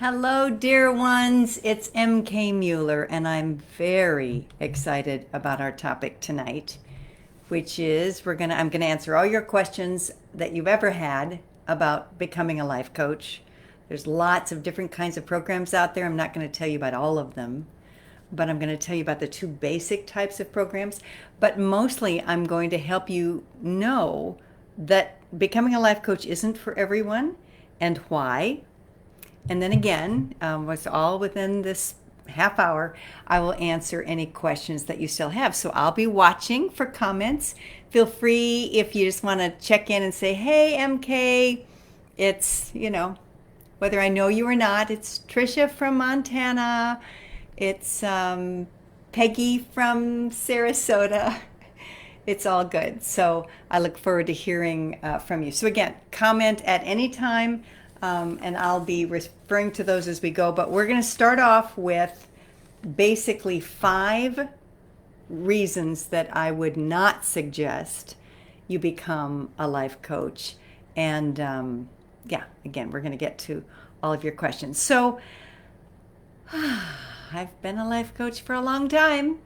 Hello, dear ones. It's MK Mueller, and I'm very excited about our topic tonight, which is I'm gonna answer all your questions that you've ever had about becoming a life coach. There's lots of different kinds of programs out there. I'm not going to tell you about all of them, but I'm going to tell you about the two basic types of programs. But mostly, I'm going to help you know that becoming a life coach isn't for everyone and why. And then again, it's all within this half hour. I will answer any questions that you still have. So I'll be watching for comments. Feel free if you just want to check in and say, hey, MK, it's, whether I know you or not, it's Trisha from Montana. It's Peggy from Sarasota. It's all good. So I look forward to hearing from you. So again, comment at any time. And I'll be referring to those as we go. But we're going to start off with basically 5 reasons that I would not suggest you become a life coach. And again, we're going to get to all of your questions. So I've been a life coach for a long time.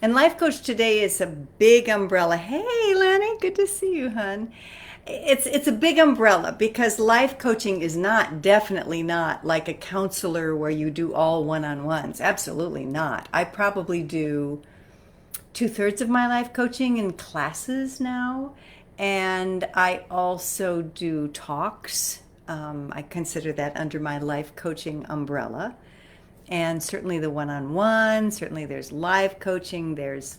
And life coach today is a big umbrella. Hey, Lanny, good to see you, hon. It's a big umbrella because life coaching is definitely not like a counselor where you do all one-on-ones. Absolutely not. I probably do 2/3 of my life coaching in classes now, and I also do talks. I consider that under my life coaching umbrella, and certainly the one-on-one. Certainly, there's live coaching. There's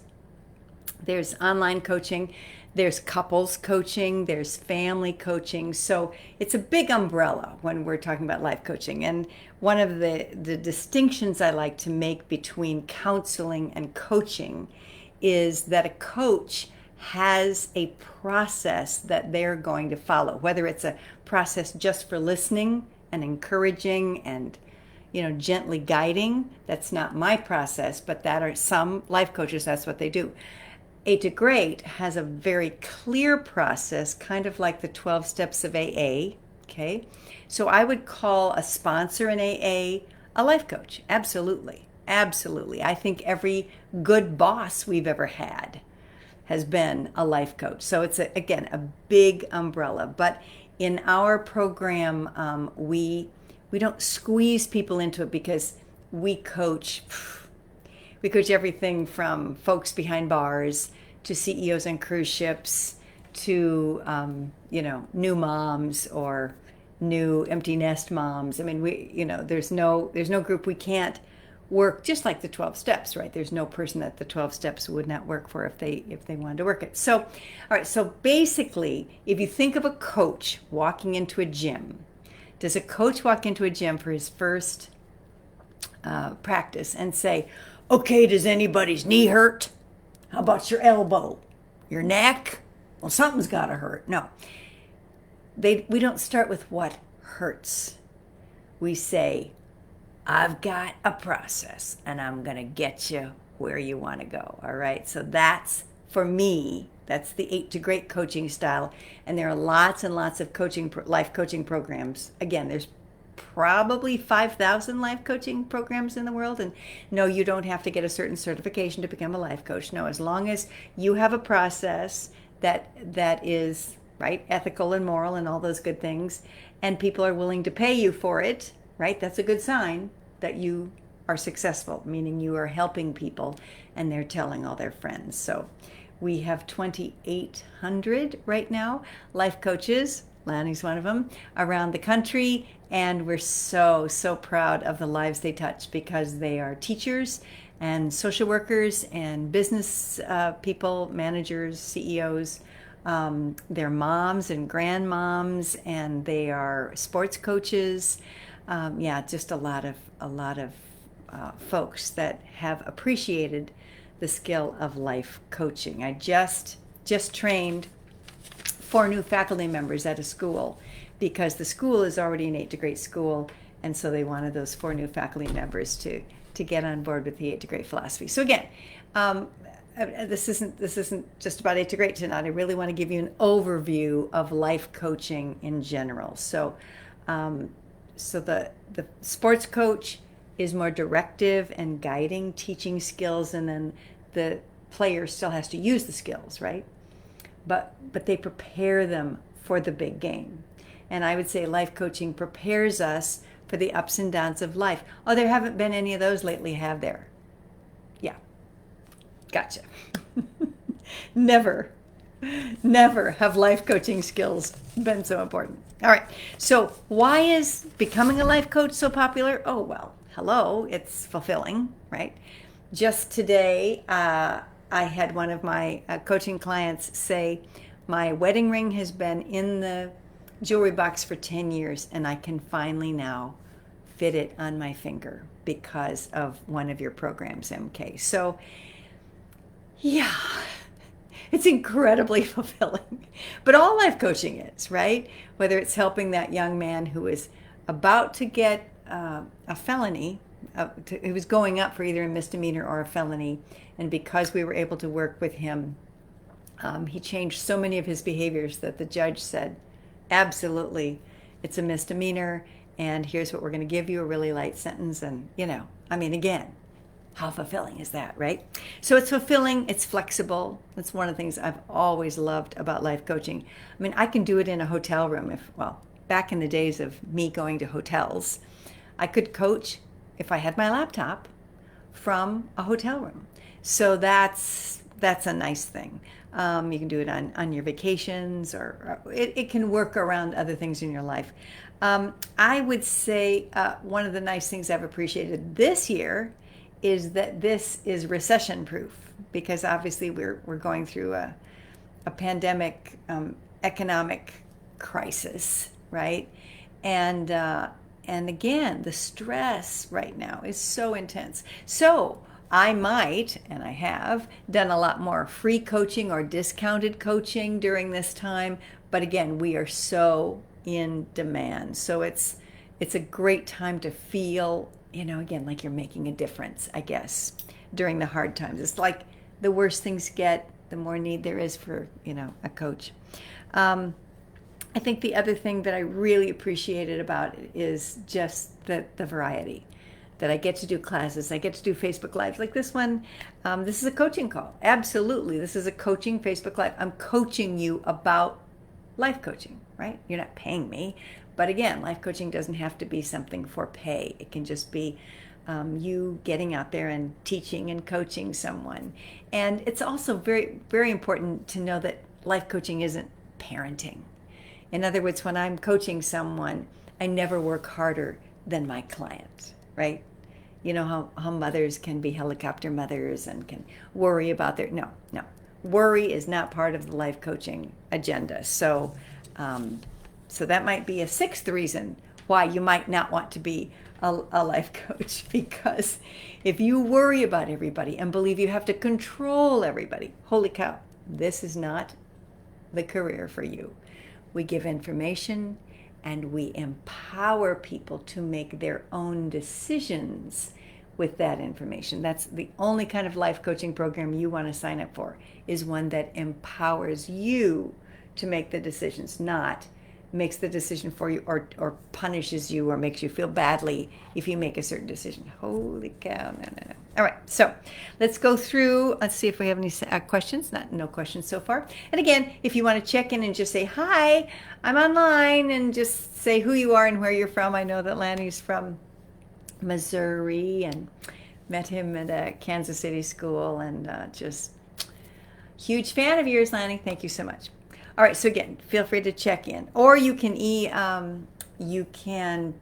online coaching. There's couples coaching, there's family coaching. So it's a big umbrella when we're talking about life coaching. And one of the distinctions I like to make between counseling and coaching is that a coach has a process that they're going to follow, whether it's a process just for listening and encouraging and gently guiding. That's not my process, but that are some life coaches, that's what they do. A to Great has a very clear process, kind of like the 12 steps of AA, okay? So I would call a sponsor in AA a life coach. Absolutely. Absolutely. I think every good boss we've ever had has been a life coach. So it's, again, a big umbrella. But in our program, we don't squeeze people into it because we coach everything from folks behind bars to CEOs on cruise ships to, new moms or new empty nest moms. I mean, there's no group we can't work, just like the 12 steps, right? There's no person that the 12 steps would not work for if they wanted to work it. So, all right. So basically, if you think of a coach walking into a gym, does a coach walk into a gym for his first practice and say, okay, does anybody's knee hurt? How about your elbow? Your neck? Well, something's got to hurt. No. We don't start with what hurts. We say, I've got a process and I'm going to get you where you want to go. All right. So that's, for me, that's the 8 to Great coaching style. And there are lots and lots of life coaching programs. Again, there's probably 5,000 life coaching programs in the world. And no, you don't have to get a certain certification to become a life coach. No, as long as you have a process that is right, ethical and moral and all those good things, and people are willing to pay you for it, right? That's a good sign that you are successful, meaning you are helping people and they're telling all their friends. So we have 2,800 right now, life coaches. Lanny's one of them, around the country, and we're so proud of the lives they touch because they are teachers and social workers and business people, managers, CEOs. They're moms and grandmoms, and they are sports coaches. Just a lot of folks that have appreciated the skill of life coaching. I just trained 4 new faculty members at a school because the school is already an 8 to Great school, and so they wanted those 4 new faculty members to get on board with the 8 to Great philosophy. So again, this isn't just about 8 to Great tonight. I really want to give you an overview of life coaching in general. So the sports coach is more directive and guiding, teaching skills, and then the player still has to use the skills, right? But they prepare them for the big game. And I would say life coaching prepares us for the ups and downs of life. Oh, there haven't been any of those lately, have there? Yeah, gotcha. Never have life coaching skills been so important. All right, so why is becoming a life coach so popular? Oh, well, hello, it's fulfilling, right? Just today, I had one of my coaching clients say, my wedding ring has been in the jewelry box for 10 years, and I can finally now fit it on my finger because of one of your programs, MK. So, yeah, it's incredibly fulfilling. But all life coaching is, right? Whether it's helping that young man who is about to get a felony, it was going up for either a misdemeanor or a felony, and because we were able to work with him, he changed so many of his behaviors that the judge said, absolutely, it's a misdemeanor, and here's what we're going to give you, a really light sentence. And, I mean, again, how fulfilling is that, right? So it's fulfilling, it's flexible. That's one of the things I've always loved about life coaching. I mean, I can do it in a hotel room. Back in the days of me going to hotels, I could coach if I had my laptop from a hotel room. So that's a nice thing. You can do it on your vacations, or it can work around other things in your life. I would say one of the nice things I've appreciated this year is that this is recession proof, because obviously we're going through a pandemic economic crisis, right? And again, the stress right now is so intense. So I might, and I have, done a lot more free coaching or discounted coaching during this time. But again, we are so in demand. So it's a great time to feel, again, like you're making a difference, I guess, during the hard times. It's like the worse things get, the more need there is for, a coach. I think the other thing that I really appreciated about it is just the variety. That I get to do classes, I get to do Facebook Lives like this one. This is a coaching call. Absolutely, this is a coaching Facebook Live. I'm coaching you about life coaching, right? You're not paying me. But again, life coaching doesn't have to be something for pay. It can just be you getting out there and teaching and coaching someone. And it's also very, very important to know that life coaching isn't parenting. In other words, when I'm coaching someone, I never work harder than my client, right? You know how mothers can be helicopter mothers and can worry about no. Worry is not part of the life coaching agenda. So that might be a sixth reason why you might not want to be a life coach, because if you worry about everybody and believe you have to control everybody, holy cow, this is not the career for you. We give information and we empower people to make their own decisions with that information. That's the only kind of life coaching program you want to sign up for, is one that empowers you to make the decisions, not makes the decision for you or punishes you or makes you feel badly if you make a certain decision. Holy cow, no. All right, so let's go through. Let's see if we have any questions. No questions so far. And again, if you want to check in and just say, hi, I'm online, and just say who you are and where you're from. I know that Lanny's from Missouri and met him at a Kansas City school, and just huge fan of yours, Lanny. Thank you so much. All right, so again, feel free to check in, or you can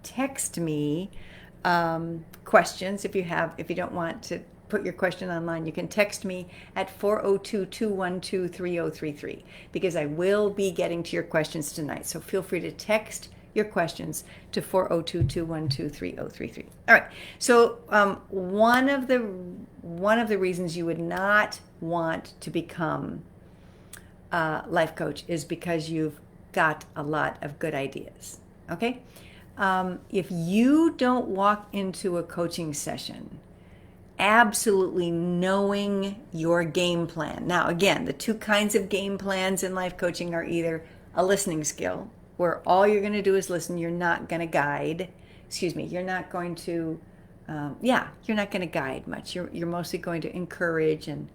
text me questions if you don't want to put your question online. You can text me at 402-212-3033, because I will be getting to your questions tonight. So feel free to text your questions to 402-212-3033. All right. So one of the reasons you would not want to become life coach is because you've got a lot of good ideas. Okay? If you don't walk into a coaching session absolutely knowing your game plan. Now, again, the two kinds of game plans in life coaching are either a listening skill, where all you're going to do is listen, you're not going to guide, you're not going to, you're not going to guide much. You're mostly going to encourage and,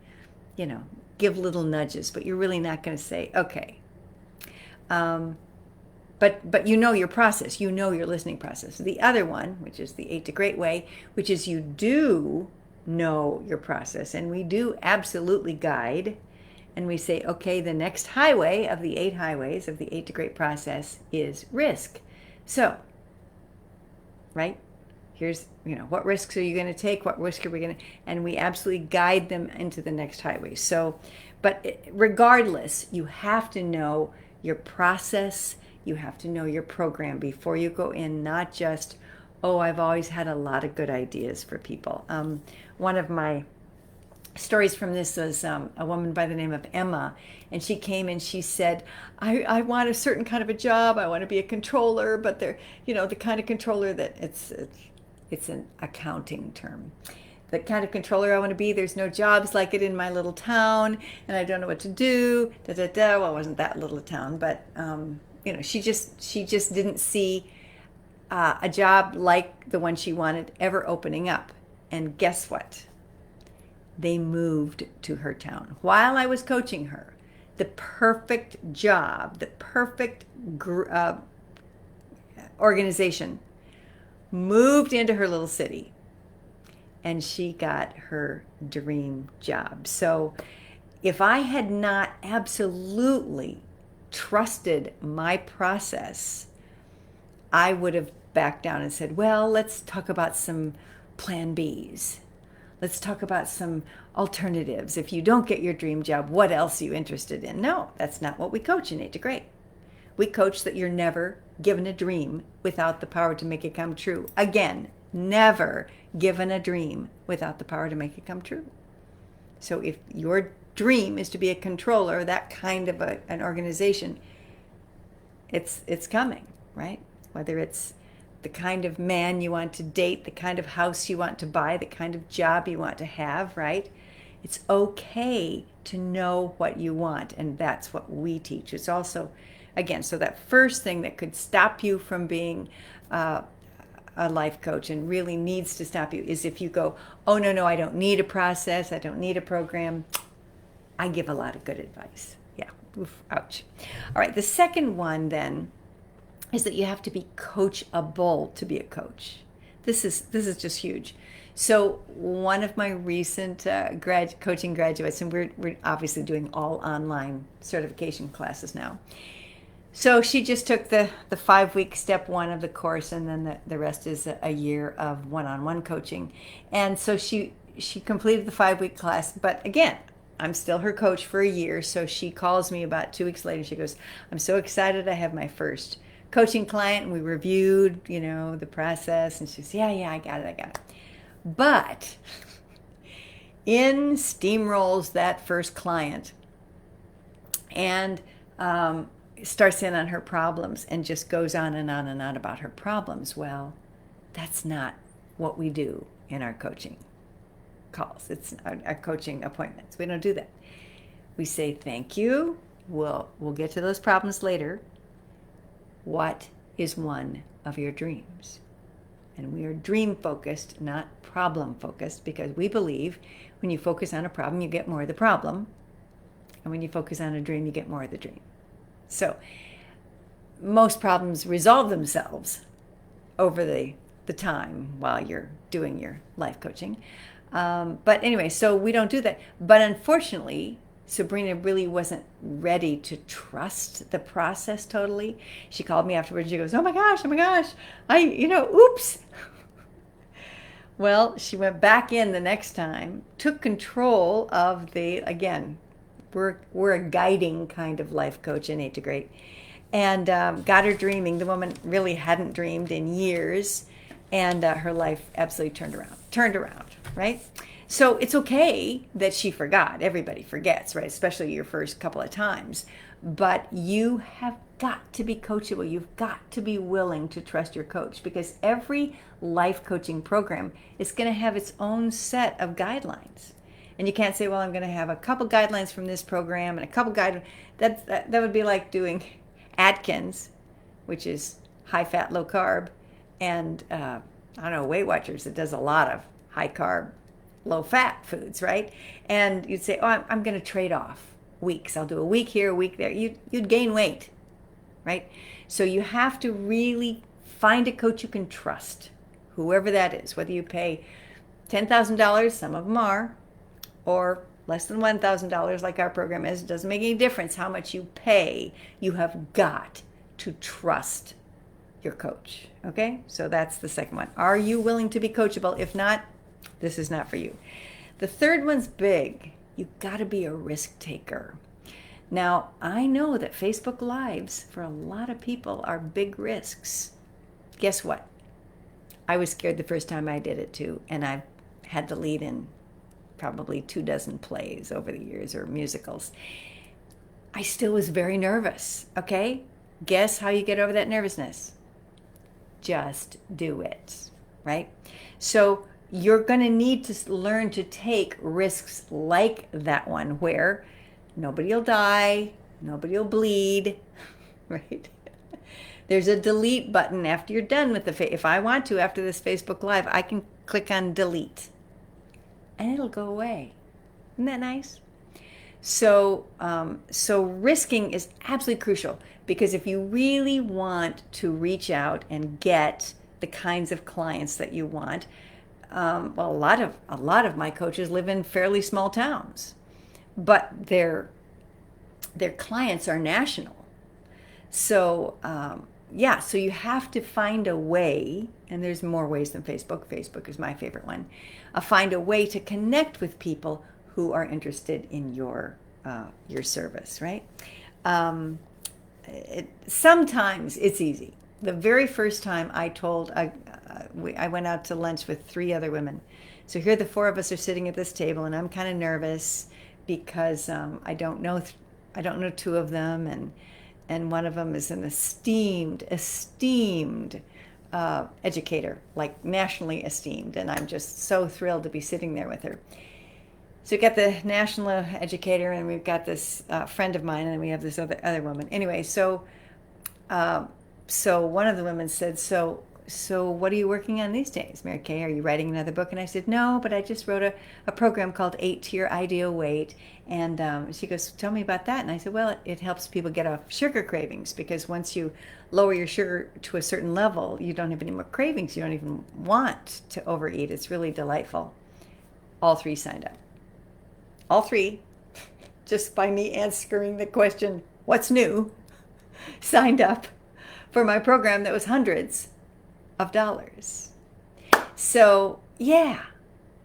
give little nudges, but you're really not going to say, okay. But you know your process, you know your listening process. The other one, which is the 8 to Great way, which is you do know your process, and we do absolutely guide, and we say, okay, the next highway of the 8 highways of the 8 to Great process is risk. So, right? Here's, what risks are you going to take? What risk are we going to, and we absolutely guide them into the next highway. So, but regardless, you have to know your process. You have to know your program before you go in, not just, oh, I've always had a lot of good ideas for people. One of my stories from this was a woman by the name of Emma, and she came and she said, I want a certain kind of a job. I want to be a controller, but they're, the kind of controller that it's an accounting term. The kind of controller I want to be, there's no jobs like it in my little town, and I don't know what to do. Well, it wasn't that little a town, but she just didn't see a job like the one she wanted ever opening up. And guess what? They moved to her town while I was coaching her. The perfect job, the perfect organization moved into her little city, and she got her dream job. So if I had not absolutely trusted my process, I would have backed down and said, well, let's talk about some plan Bs. Let's talk about some alternatives. If you don't get your dream job, what else are you interested in? No, that's not what we coach in 8 to Great. We coach that you're never given a dream without the power to make it come true. Again, never given a dream without the power to make it come true. So if your dream is to be a controller, that kind of an organization, it's coming, right? Whether it's the kind of man you want to date, the kind of house you want to buy, the kind of job you want to have, right? It's okay to know what you want, and that's what we teach. It's also, again, so that first thing that could stop you from being a life coach and really needs to stop you is if you go, oh, no, I don't need a process, I don't need a program. I give a lot of good advice. Yeah, oof, ouch. All right, the second one then is that you have to be coachable to be a coach. This is just huge. So one of my recent coaching graduates, and we're obviously doing all online certification classes now. So she just took the 5-week step 1 of the course, and then the rest is a year of one-on-one coaching. And so she completed the 5-week class, but again, I'm still her coach for a year. So she calls me about 2 weeks later. She goes, I'm so excited I have my first coaching client, and we reviewed, the process, and she says, yeah, I got it. But in steamrolls that first client and starts in on her problems and just goes on and on and on about her problems. Well, that's not what we do in our coaching calls. It's our coaching appointments. We don't do that. We say, thank you. We'll get to those problems later. What is one of your dreams? And we are dream focused, not problem focused, because we believe when you focus on a problem, you get more of the problem. And when you focus on a dream, you get more of the dream. So most problems resolve themselves over the time while you're doing your life coaching. But anyway, so we don't do that. But unfortunately, Sabrina really wasn't ready to trust the process totally. She called me afterwards. She goes, oh my gosh, oops. Well, she went back in the next time, took control of again, we're a guiding kind of life coach in 8 to Great, and got her dreaming. The woman really hadn't dreamed in years, and her life absolutely turned around, right? So it's okay that she forgot. Everybody forgets, right? Especially your first couple of times. But you have got to be coachable. You've got to be willing to trust your coach, because every life coaching program is going to have its own set of guidelines. And you can't say, well, I'm going to have a couple guidelines from this program and a couple guidelines. That would be like doing Atkins, which is high fat, low carb, And I don't know, Weight Watchers, it does a lot of high carb, low fat foods, right? And you'd say, oh, I'm going to trade off weeks. I'll do a week here, a week there. You'd gain weight, right? So you have to really find a coach you can trust, whoever that is, whether you pay $10,000, some of them are, or less than $1,000 like our program is. It doesn't make any difference how much you pay. You have got to trust your coach. Okay, so that's the second one. Are you willing to be coachable? If not, this is not for you. The third one's big. You got to be a risk taker. Now, I know that Facebook Lives for a lot of people are big risks. Guess what? I was scared the first time I did it too, and I've had the lead in probably 24 plays over the years, or musicals. I still was very nervous, okay? Guess how you get over that nervousness? Just do it, right? So you're going to need to learn to take risks like that one, where nobody will die, nobody will bleed, right? There's a delete button after you're done with if I want to, after this Facebook Live, I can click on delete and it'll go away. Isn't that nice? So risking is absolutely crucial, because if you really want to reach out and get the kinds of clients that you want, well, a lot of my coaches live in fairly small towns, but their clients are national. So so you have to find a way, and there's more ways than Facebook. Facebook is my favorite one. Find a way to connect with people who are interested in your service, right? Sometimes it's easy. The very first time I went out to lunch with 3 other women. So here the 4 of us are sitting at this table, and I'm kind of nervous because I don't know 2 of them, and one of them is an esteemed educator, like nationally esteemed, and I'm just so thrilled to be sitting there with her. So we got the national educator, and we've got this friend of mine, and we have this other woman. Anyway, so one of the women said, so what are you working on these days, Mary Kay? Are you writing another book? And I said, no, but I just wrote a program called 8 to Your Ideal Weight. And she goes, tell me about that. And I said, well, it helps people get off sugar cravings, because once you lower your sugar to a certain level, you don't have any more cravings. You don't even want to overeat. It's really delightful. All 3 signed up. All 3, just by me answering the question, what's new, signed up for my program that was hundreds of dollars. So yeah,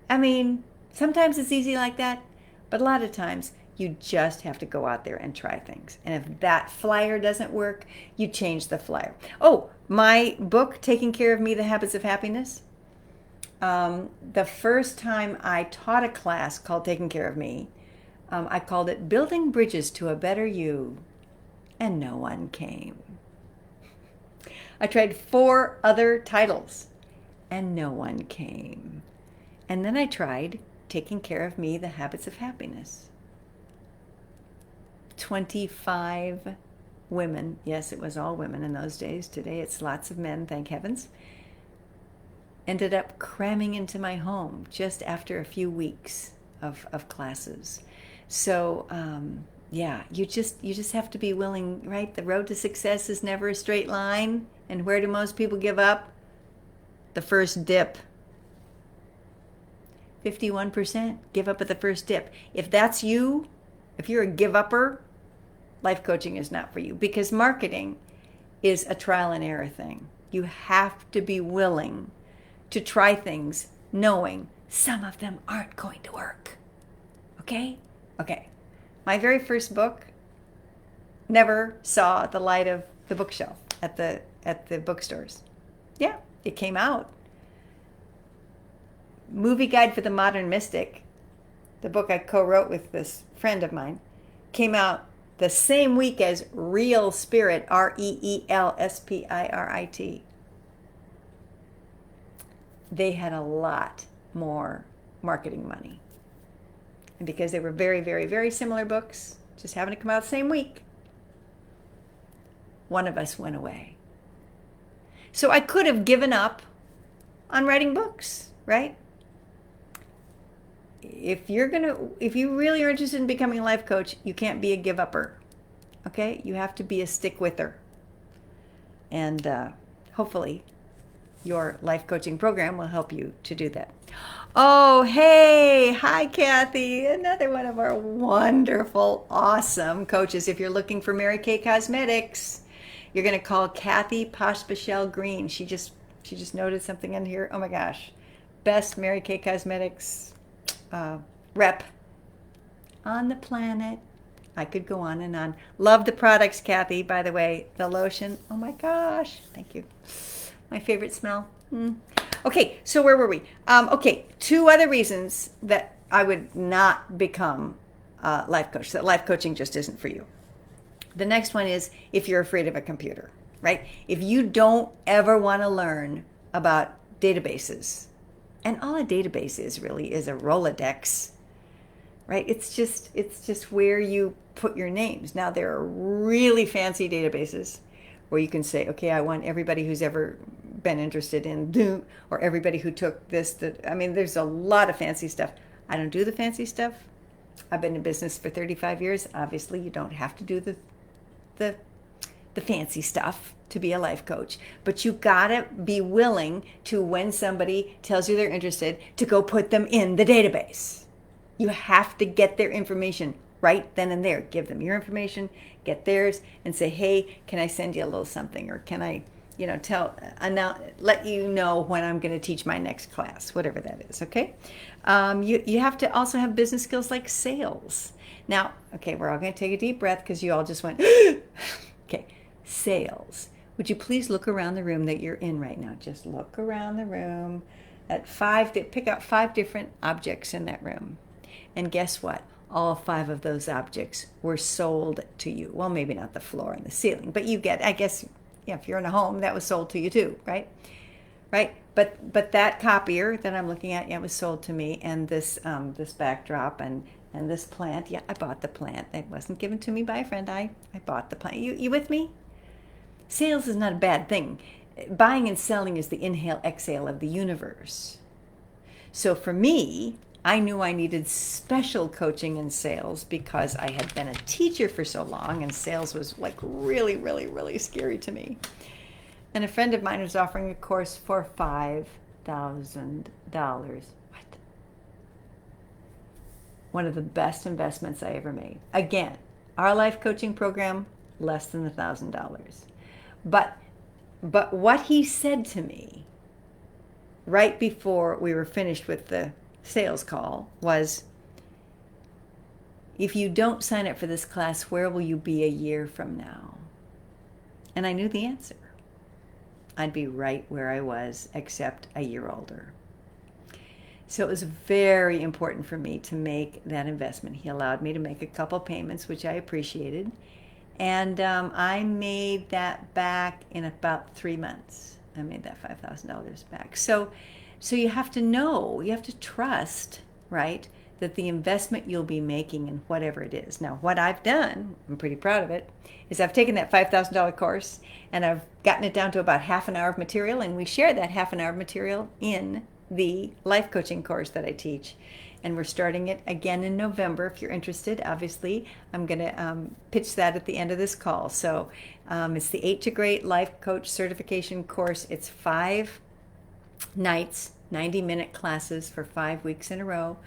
I mean, sometimes it's easy like that, but a lot of times you just have to go out there and try things. And if that flyer doesn't work, you change the flyer. Oh, my book, Taking Care of Me, The Habits of Happiness. The first time I taught a class called Taking Care of Me, I called it Building Bridges to a Better You, and no one came. I tried 4 other titles, and no one came. And then I tried Taking Care of Me, The Habits of Happiness. 25 women. Yes, it was all women in those days. Today it's lots of men, thank heavens. Ended up cramming into my home just after a few weeks of classes. So you just have to be willing, right? The road to success is never a straight line. And where do most people give up? The first dip. 51% give up at the first dip. If that's you, if you're a give-upper, life coaching is not for you, because marketing is a trial and error thing. You have to be willing to try things knowing some of them aren't going to work. Okay? Okay. My very first book never saw the light of the bookshelf at the bookstores. Yeah, it came out. Movie Guide for the Modern Mystic, the book I co-wrote with this friend of mine, came out the same week as Real Spirit, REELSPIRIT. They had a lot more marketing money. And because they were very, very, very similar books, just having to come out the same week, one of us went away. So I could have given up on writing books, right? If you really are interested in becoming a life coach, you can't be a give-upper. Okay? You have to be a stick-wither. And hopefully your life coaching program will help you to do that. Oh, hey, hi, Kathy, another one of our wonderful, awesome coaches. If you're looking for Mary Kay Cosmetics, you're going to call Kathy Pospichel Green. She just noted something in here. Oh my gosh, best Mary Kay Cosmetics rep on the planet. I could go on and on. Love the products, Kathy, by the way. The lotion, oh my gosh, thank you. My favorite smell. Okay, so where were we? Okay, 2 other reasons that I would not become a life coach, that life coaching just isn't for you. The next one is if you're afraid of a computer, right? If you don't ever want to learn about databases, and all a database is really is a Rolodex, right? It's just where you put your names. Now, there are really fancy databases where you can say, okay, I want everybody who's ever been interested in, or everybody who took this, that. I mean, there's a lot of fancy stuff. I don't do the fancy stuff. I've been in business for 35 years. Obviously, you don't have to do the fancy stuff to be a life coach, but you gotta be willing to, when somebody tells you they're interested, to go put them in the database. You have to get their information right then and there. Give them your information, get theirs, and say, hey, can I send you a little something? Or can I, let you know when I'm going to teach my next class, whatever that is, okay? You have to also have business skills like sales. Now, okay, we're all going to take a deep breath because you all just went, okay, sales. Would you please look around the room that you're in right now? Just look around the room at pick out 5 different objects in that room. And guess what? All 5 of those objects were sold to you. Well, maybe not the floor and the ceiling, but you get, I guess, if you're in a home, that was sold to you too, right? Right? But that copier that I'm looking at, it was sold to me, and this backdrop and this plant, I bought the plant. It wasn't given to me by a friend. I bought the plant. You with me? Sales is not a bad thing. Buying and selling is the inhale, exhale of the universe. So for me, I knew I needed special coaching in sales because I had been a teacher for so long, and sales was like really, really, really scary to me. And a friend of mine was offering a course for $5,000. What? One of the best investments I ever made. Again, our life coaching program, less than $1,000. But what he said to me right before we were finished with the sales call was, if you don't sign up for this class, where will you be a year from now? And I knew the answer. I'd be right where I was, except a year older. So it was very important for me to make that investment. He allowed me to make a couple payments, which I appreciated. And I made that back in about 3 months. I made that $5,000 back. So you have to know, you have to trust, right, that the investment you'll be making in whatever it is. Now, what I've done, I'm pretty proud of it, is I've taken that $5,000 course and I've gotten it down to about half an hour of material, and we share that half an hour of material in the life coaching course that I teach. And we're starting it again in November. If you're interested, obviously, I'm going to pitch that at the end of this call. So it's the 8 to Great Life Coach Certification course. It's 5 nights, 90-minute classes for 5 weeks in a row.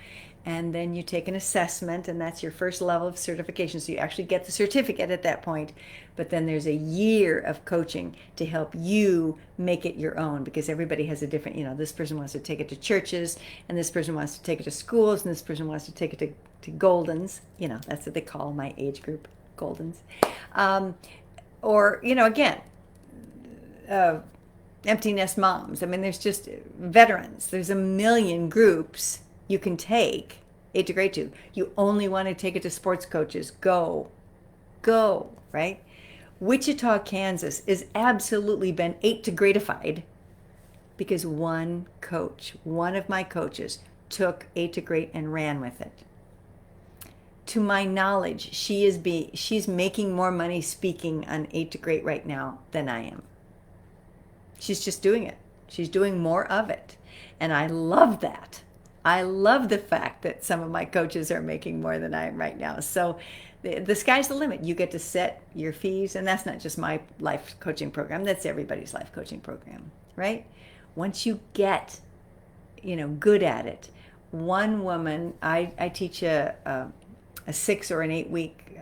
And then you take an assessment, and that's your first level of certification. So you actually get the certificate at that point. But then there's a year of coaching to help you make it your own, because everybody has a different, this person wants to take it to churches, and this person wants to take it to schools, and this person wants to take it to Goldens. That's what they call my age group, Goldens. Or, again, empty nest moms. I mean, there's just veterans. There's a million groups you can take 8 to Great to. You only want to take it to sports coaches. Go, right? Wichita, Kansas is absolutely been 8 to Greatified because one of my coaches took 8 to Great and ran with it. To my knowledge, she's making more money speaking on 8 to Great right now than I am. She's just doing it. She's doing more of it. And I love that. I love the fact that some of my coaches are making more than I am right now. So the sky's the limit. You get to set your fees, and that's not just my life coaching program. That's everybody's life coaching program, right? Once you get, good at it. One woman, I teach a 6 or an 8 week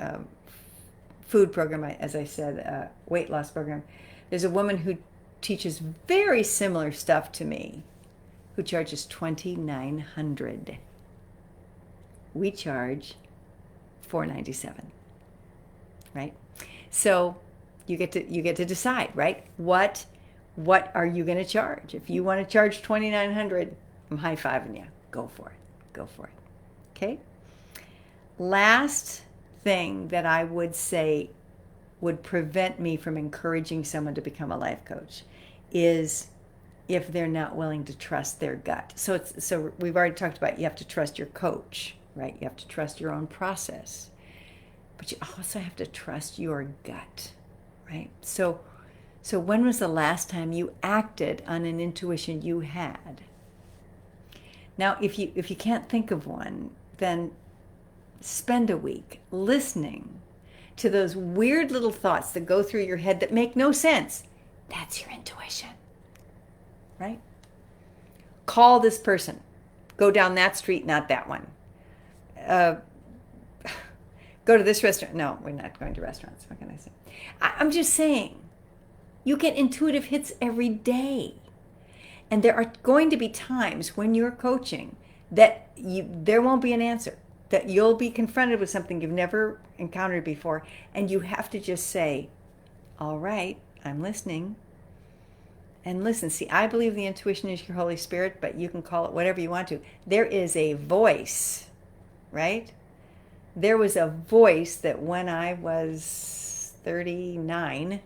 food program, as I said, weight loss program. There's a woman who teaches very similar stuff to me, who charges $2,900. We charge $497, right? So you get to decide, right? What are you going to charge? If you want to charge $2,900, I'm high-fiving you. Go for it. Go for it. Okay? Last thing that I would say would prevent me from encouraging someone to become a life coach is if they're not willing to trust their gut. So we've already talked about you have to trust your coach, right? You have to trust your own process. But you also have to trust your gut, right? So when was the last time you acted on an intuition you had? Now, if you can't think of one, then spend a week listening to those weird little thoughts that go through your head that make no sense. That's your intuition, right? Call this person. Go down that street, not that one. Go to this restaurant. No, we're not going to restaurants. What can I say? I'm just saying, you get intuitive hits every day. And there are going to be times when you're coaching that there won't be an answer, that you'll be confronted with something you've never encountered before, and you have to just say, all right, I'm listening. And listen, see, I believe the intuition is your Holy Spirit, but you can call it whatever you want to. There is a voice, right? There was a voice that when I was 39,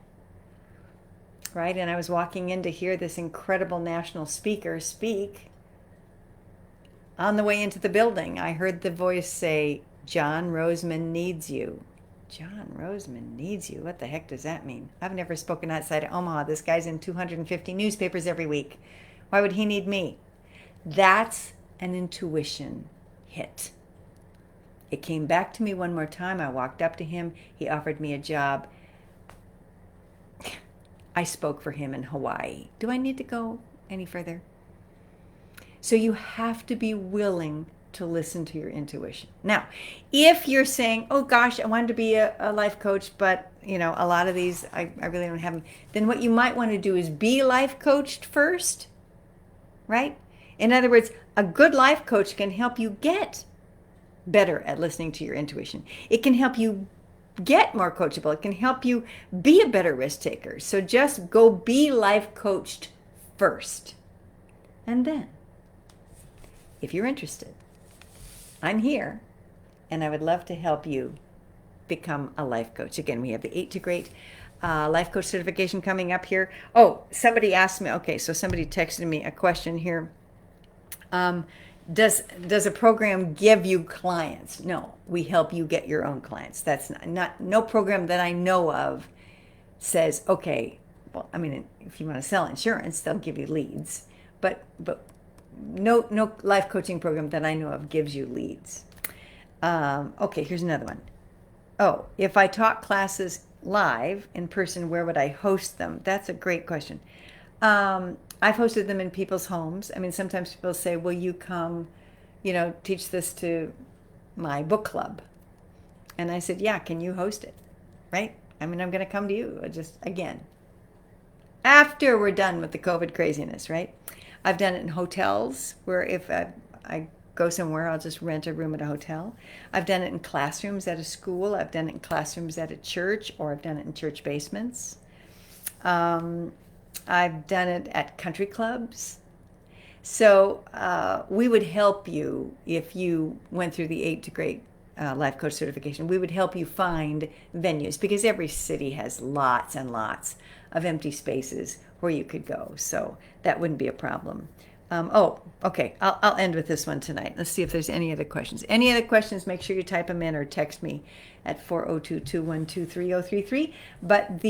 right, and I was walking in to hear this incredible national speaker speak, on the way into the building, I heard the voice say, John Roseman needs you. John Roseman needs you. What the heck does that mean? I've never spoken outside of Omaha. This guy's in 250 newspapers every week. Why would he need me? That's an intuition hit. It came back to me one more time. I walked up to him. He offered me a job. I spoke for him in Hawaii. Do I need to go any further? So you have to be willing to listen to your intuition. Now, if you're saying, oh gosh, I wanted to be a life coach, but a lot of these, I really don't have them, then what you might want to do is be life coached first, right? In other words, a good life coach can help you get better at listening to your intuition. It can help you get more coachable. It can help you be a better risk taker. So just go be life coached first. And then, if you're interested, I'm here, and I would love to help you become a life coach. Again, we have the 8 to Great life coach certification coming up here. Oh, somebody asked me, okay, so somebody texted me a question here. Does a program give you clients? No, we help you get your own clients. That's not no program that I know of says, okay, well, I mean, if you want to sell insurance, they'll give you leads, but no life coaching program that I know of gives you leads. Okay, here's another one. Oh, if I taught classes live in person, where would I host them? That's a great question. I've hosted them in people's homes. I mean, sometimes people say, will you come, teach this to my book club? And I said, yeah, can you host it? Right? I mean, I'm going to come to you just again, after we're done with the COVID craziness, right? I've done it in hotels where if I go somewhere, I'll just rent a room at a hotel. I've done it in classrooms at a school. I've done it in classrooms at a church, or I've done it in church basements. I've done it at country clubs. So we would help you if you went through the 8 to Great life coach certification. We would help you find venues, because every city has lots and lots of empty spaces where you could go. So that wouldn't be a problem. Okay. I'll end with this one tonight. Let's see if there's any other questions. Any other questions, make sure you type them in or text me at 402-212-3033. But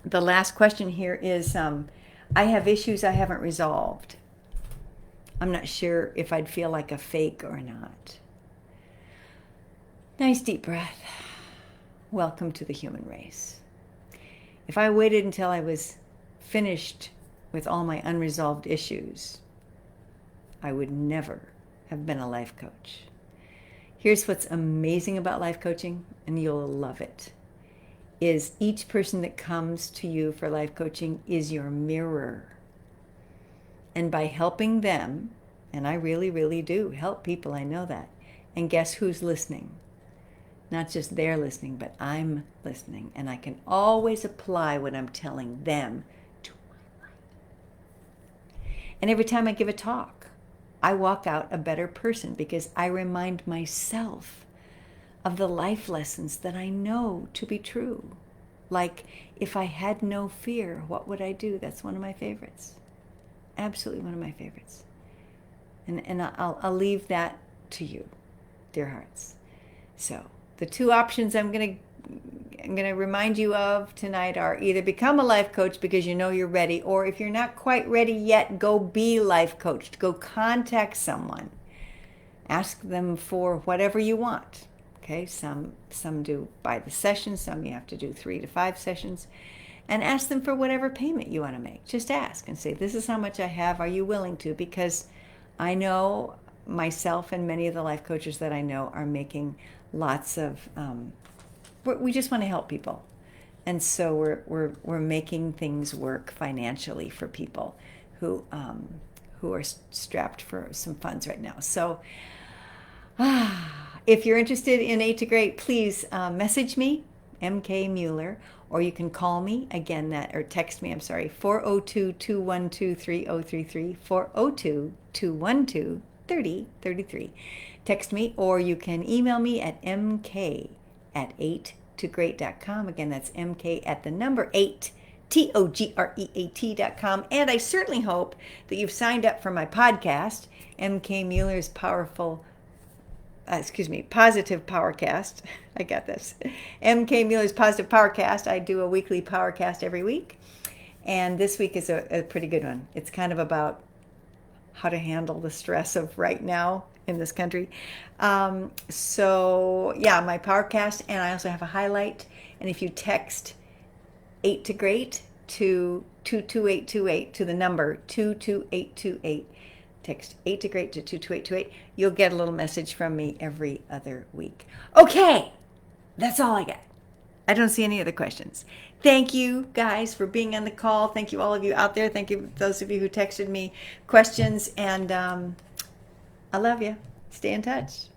The last question here is, I have issues I haven't resolved. I'm not sure if I'd feel like a fake or not. Nice deep breath. Welcome to the human race. If I waited until I was finished with all my unresolved issues, I would never have been a life coach. Here's what's amazing about life coaching, and you'll love it, is each person that comes to you for life coaching is your mirror. And by helping them, and I really, really do help people, I know that, and guess who's listening? Not just they're listening, but I'm listening, and I can always apply what I'm telling them to my life. And every time I give a talk, I walk out a better person because I remind myself of the life lessons that I know to be true. Like, if I had no fear, what would I do? That's one of my favorites. Absolutely one of my favorites. And I'll leave that to you, dear hearts. So the two options I'm going to remind you of tonight are either become a life coach because you know you're ready, or if you're not quite ready yet, go be life coached. Go contact someone. Ask them for whatever you want. Okay, some do by the session, some you have to do 3 to 5 sessions, and ask them for whatever payment you want to make. Just ask and say, this is how much I have, are you willing to? Because I know myself and many of the life coaches that I know are making lots of, we just want to help people. And so we're making things work financially for people who are strapped for some funds right now. So, if you're interested in 8 to Great, please message me, MK Mueller, or you can call me, again, or text me, 402-212-3033, 402-212-3033. Text me, or you can email me at mk@8togreat.com. Again, that's mk at the number 8, TOGREAT.com. And I certainly hope that you've signed up for my podcast, MK Mueller's Positive Powercast. I got this. MK Mueller's Positive Powercast. I do a weekly Powercast every week. And this week is a pretty good one. It's kind of about how to handle the stress of right now in this country. So, yeah, my Powercast. And I also have a highlight. And if you text 8 to Great to 22828 to the number 22828, text 8 to Great to 22828. You'll get a little message from me every other week. Okay, that's all I got. I don't see any other questions. Thank you guys for being on the call. Thank you all of you out there. Thank you those of you who texted me questions. And I love you. Stay in touch.